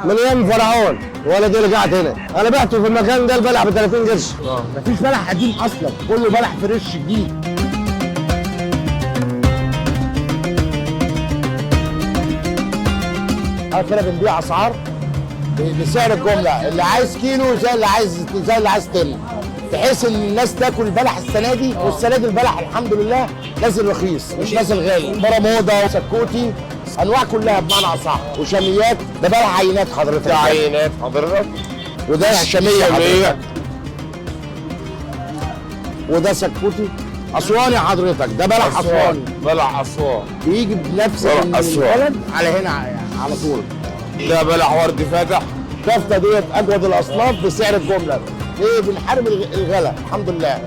من ايام فرعون ولا دي رجعت هنا. انا بعته في المكان ده البلح ب 30 قرش. مفيش بلح قديم اصلا، كله بلح فريش جديد. احنا بنبيع اسعار بسعر الجمله، اللي عايز كيلو زي اللي عايز طن، بحيث ان الناس تاكل البلح السنه دي. والسنه دي البلح الحمد لله نازل رخيص مش نازل غالي. برموده وسكوتي انواع كلها بمعنى اصح، وشاميات. ده بلح عينات حضرتك. ده عينات حضرتك، وده شاميه حضرتك، وده سكوتي اسواني حضرتك. ده بلح اسواني، بلح اسوان بيجي بنفس بلح أسوان. البلد على هنا على طول. ده بلح ورد فاتح. كفته ديت اجود الاصناف بسعر الجمله. ليه؟ بنحارب الغلا الحمد لله.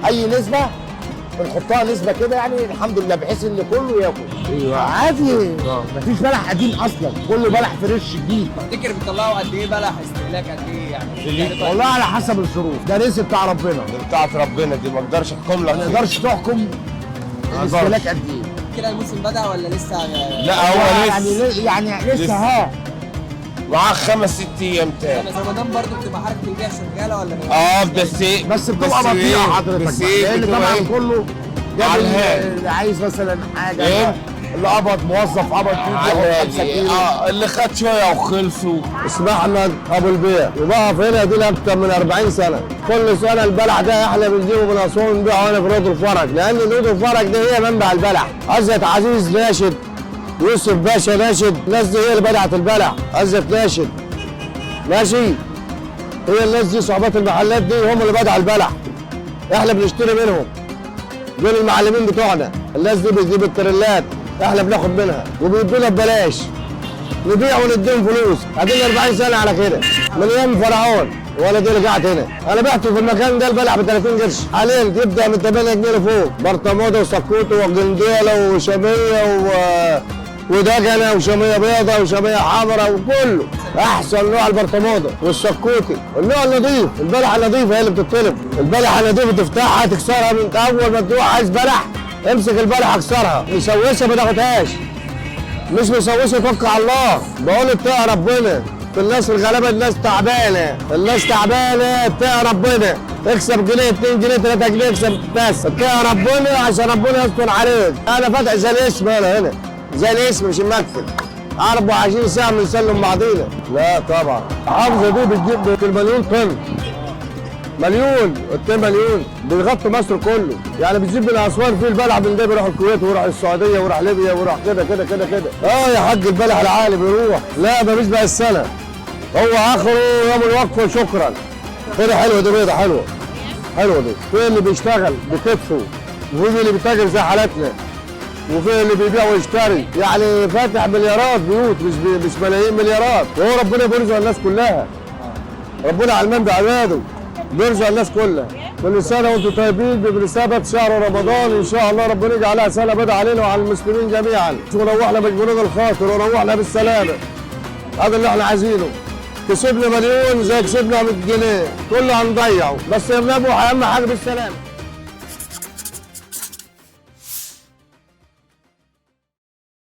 اي نسبه بنحطها نسبه كده يعني الحمد لله، بحيث ان كله ياكل. ايوه عادي. مفيش بلح قديم اصلا، كله بلح فريش جديد. تفتكر بتطلعوا قد ايه بلح استهلاك قد ايه يعني؟ والله على حسب الظروف، ده رزق بتاع ربنا، دي بتاعت ربنا، دي ما اقدرش احكم لك ما فيها. نقدرش تحكم الاستهلاك قد ايه. كده الموسم بدأ ولا لسه؟ لا هو يعني لسه ها معاه 5 6 ايام تاني. بس رمضان برضه بتبقى حركه البيع شغاله ولا بس بتبقى بطيئه حضرتك بس بقى، لان طبعا كله جاب على الهادي. اللي عايز مثلا حاجه إيه؟ اللي قبض موظف قبض فيه 5 كيلو. اللي خد شويه وخلصوا. اسمه احمد ابو البيع، وبقف هنا دي اكتر من 40 سنه. كل سنه البلح ده احنا بنجيبه من اسوان ونبيعه هنا في رود الفرج، لان رود الفرج دي هي منبع البلح. عزت عزيز ناشد، يوسف باشا ناشد، الناس دي هي اللي بدعت البلح. عزت ناشد ماشي، هي الناس دي صحبات المحلات دي هم اللي بدعوا البلح. احنا بنشتري منهم، دول المعلمين بتوعنا. الناس دي بتجيب التريلات، احنا بناخد منها وبيدونا ببلاش، نبيع ونديهم فلوس. قاعدين 40 سنه على كده من ايام فرعون ولا دي رجعت هنا. انا بعته في المكان ده البلح ب 30 قرش، حاليا تبدا من 8 جنيه لفوق. برطموده وسكوته وجنديله وشاميه ودجنه وشاميه بيضه وشاميه حمراء وكله. احسن نوع البرطموده والسكوتي، النوع النظيف. البلح النظيف هي اللي بتطلب. البلح النظيف تفتحها تكسرها من اول ما تروح عايز بلح امسك البلح اكسرها. مسوسه ما تاخدهاش، مش مسوسه توكل على الله. بقول اتقى ربنا في الناس الغلابه، الناس تعبانه، الناس تعبانه. اتقى ربنا، اكسب جنيه 2 جنيه 3 جنيه اكسب، بس اتقى ربنا عشان ربنا يستر عليك. انا فاتح زي الاسم، انا هنا زي الاسم مش المكتب. 24 ساعه بنسلم بعضينا. لا طبعا الحافظه دي بتجيب في المليون طن، مليون 2 مليون، بيغطوا مصر كله. يعني بتجيب من اسوان في البلح من ده بيروح الكويت ويروح السعوديه ويروح ليبيا ويروح كده كده كده كده. يا حاج البلح العالي بيروح. لا ده مش بقى السنه، هو اخره يوم الوقفه وشكرا. كده حلوه دي، بيضه حلوه حلوه دي. في اللي بيشتغل بكتفه، وفي اللي بيتاجر زي حالتنا، وفي اللي بيبيع ويشتري. يعني فاتح مليارات بيوت، مش ملايين، مليارات. وهو ربنا بيرزق الناس كلها، ربنا علمان بعباده بيرزق الناس كلها. كل سنه وانتم طيبين بمناسبه شهر رمضان، ان شاء الله ربنا يجعلها سنه بدء علينا وعلى المسلمين جميعا، وروحنا بجنود الخاطر وروحنا بالسلامه. هذا اللي احنا عايزينه. كسبنا مليون زي كسبنا 100 جنيه، كله هنضيعه، بس الربح اهم حاجه بالسلامه.